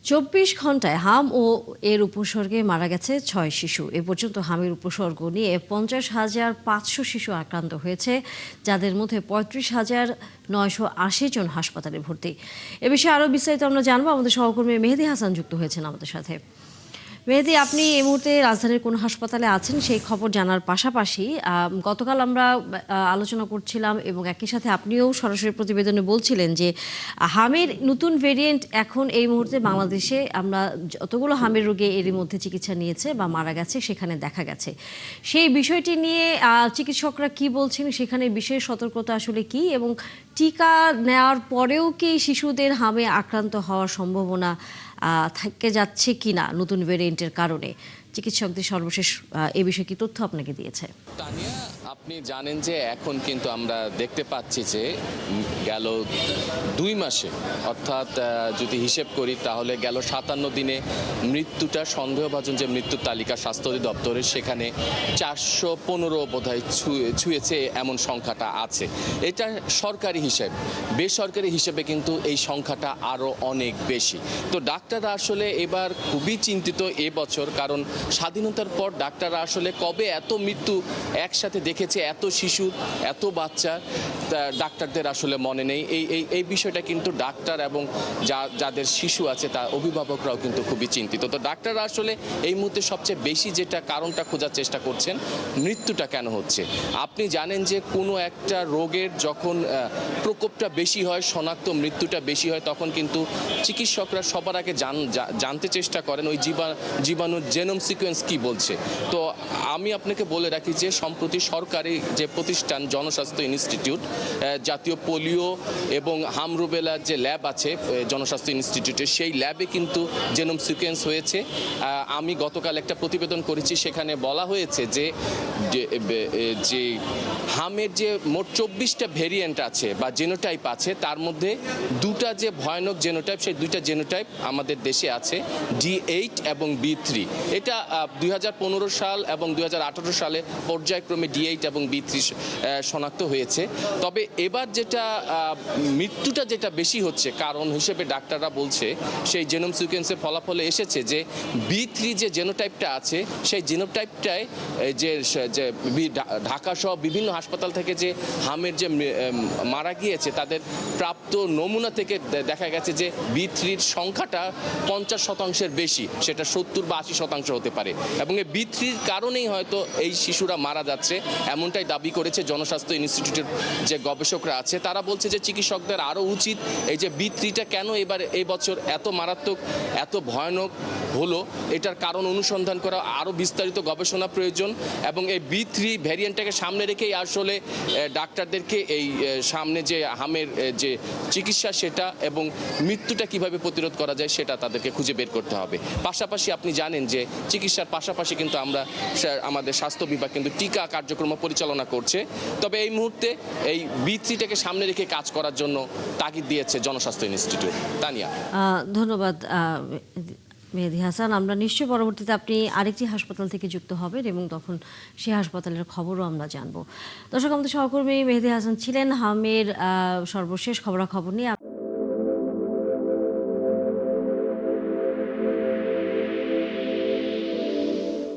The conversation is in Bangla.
২৪ ঘন্টায় হাম ও এর উপসর্গে মারা গেছে ৬ শিশু। এ পর্যন্ত হামের উপসর্গ নিয়ে ৫০,৫০০ শিশু আক্রান্ত হয়েছে, যাদের মধ্যে ৩৫,৯৮০ জন হাসপাতালে ভর্তি। এ বিষয়ে আরও বিস্তারিত আমরা জানবো। আমাদের সহকর্মী মেহেদী হাসান যুক্ত হয়েছেন আমাদের সাথে। মেহেদী, আপনি এই মুহূর্তে রাজধানীর কোন হাসপাতালে আছেন সেই খবর জানার পাশাপাশি গতকাল আমরা আলোচনা করছিলাম এবং একই সাথে আপনিও সরাসরি প্রতিবেদনে বলছিলেন যে হামের নতুন ভেরিয়েন্ট এখন এই মুহূর্তে বাংলাদেশে আমরা যতগুলো হামের রোগে এরই মধ্যে চিকিৎসা নিয়েছে বা মারা গেছে সেখানে দেখা গেছে। সেই বিষয়টি নিয়ে চিকিৎসকরা কি বলছেন, সেখানে বিশেষ সতর্কতা আসলে কি, এবং টিকা নেওয়ার পরেও কি শিশুদের হামে আক্রান্ত হওয়ার সম্ভাবনা থেকে যাচ্ছে কিনা নতুন ভেরিয়েন্টের কারণে, চিকিৎসকদের সর্বশেষ এ বিষয়ে কি তথ্য আপনাকে দিয়েছে? তানিয়া, আপনি জানেন যে এখন কিন্তু আমরা দেখতে পাচ্ছি যে গেল 2 মাসে, অর্থাৎ যদি হিসেব করি তাহলে গেল 57 দিনে মৃত্যুটা সন্দেহভাজন যে মৃত্যুর তালিকা স্বাস্থ্য অধিদপ্তরের, সেখানে 415 বোধহয় ছুঁয়েছে এমন সংখ্যাটা আছে। এটা সরকারি হিসেব। বেসরকারি হিসেবে কিন্তু এই সংখ্যাটা আরও অনেক বেশি। তো ডাক্তাররা আসলে এবার খুবই চিন্তিত এবছর, কারণ স্বাধীনতার পর ডাক্তাররা আসলে কবে এত মৃত্যু একসাথে দেখেছে, এত শিশু, এত বাচ্চা, ডাক্তারদের আসলে মনে নেই। এই বিষয়টা কিন্তু ডাক্তার এবং যাদের শিশু আছে তা অভিভাবকরাও কিন্তু খুবই চিন্তিত। তো ডাক্তাররা আসলে এই মুহূর্তে সবচেয়ে বেশি যেটা কারণটা খোঁজার চেষ্টা করছেন, মৃত্যুটা কেন হচ্ছে। আপনি জানেন যে কোনো একটা রোগের যখন প্রকোপটা বেশি হয়, শনাক্ত মৃত্যুটা বেশি হয়, তখন কিন্তু চিকিৎসকরা সবার আগে জানতে চেষ্টা করেন ওই জীবাণুর জেনোম সিকোয়েন্স কি বলছে। তো আমি আপনাকে বলে রাখি যে সম্প্রতি সরকারি যে প্রতিষ্ঠান জনস্বাস্থ্য ইনস্টিটিউট, জাতীয় পোলিও এবং হাম রুবেলার যে ল্যাব আছে জনস্বাস্থ্য ইনস্টিটিউটে, সেই ল্যাবে কিন্তু জেনোম সিকোয়েন্স হয়েছে। আমি গতকাল একটা প্রতিবেদন করেছি, সেখানে বলা হয়েছে যে হামের যে মোট 24টা ভেরিয়েন্ট আছে বা জেনোটাইপ আছে, তার মধ্যে দুটা যে ভয়ানক জেনোটাইপ, সেই দুইটা জেনোটাইপ আমাদের দেশে আছে, D8 এবং B3। এটা 2015 সাল এবং 2018 সালে পর্যায়ক্রমে D8 এবং B3 শনাক্ত হয়েছে। তবে এবার যেটা মৃত্যুটা যেটা বেশি হচ্ছে, কারণ হিসেবে ডাক্তাররা বলছে সেই জেনোম সিকোয়েন্সের ফলাফলে এসেছে যে B3 যে জেনোটাইপটা আছে, সেই জেনোটাইপটায় যে ঢাকা সহ বিভিন্ন হাসপাতাল থেকে যে হামের যে মারা গিয়েছে, তাদের প্রাপ্ত নমুনা থেকে দেখা গেছে যে B3-র সংখ্যাটা 50% বেশি, সেটা 70 বা 80% হতে পারে। এবং এই B3-র কারণেই হয়তো এই শিশুরা মারা যাচ্ছে, এমনটাই দাবি করেছে জনস্বাস্থ্য ইনস্টিটিউটের যে গবেষকরা আছে। তারা বলছে যে চিকিৎসকদের আরও উচিত এই যে B3টা কেন এই বছর এত মারাত্মক, এত ভয়ানক হলো, এটার কারণ অনুসন্ধান করা, আরও বিস্তারিত গবেষণা প্রয়োজন। এবং এই B3 ভ্যারিয়েন্টটাকে সামনে রেখেই আসলে ডাক্তারদেরকে এই সামনে যে হামের যে চিকিৎসা সেটা এবং মৃত্যুটা কিভাবে প্রতিরোধ করা যায় সেটা তাদেরকে খুঁজে বের করতে হবে। পাশাপাশি আপনি জানেন যে চিকিৎসার পাশাপাশি কিন্তু আমাদের স্বাস্থ্য বিভাগ কিন্তু টিকা কার্যক্রম পরিচালনা করছে। তবে এই মুহূর্তে এই B3টাকে সামনে রেখে কাজ করার জন্য তাগিদ দিয়েছে জনস্বাস্থ্য ইনস্টিটিউট। তানিয়া, ধন্যবাদ মেহেদী হাসান। আমরা নিশ্চয়ই পরবর্তীতে আপনি আরেকটি হাসপাতাল থেকে যুক্ত হবেন এবং তখন সেই হাসপাতালের খবরও আমরা জানবো। দর্শক, আমাদের সহকর্মী মেহেদী হাসান ছিলেন হামের সর্বশেষ খবরাখবর নিয়ে।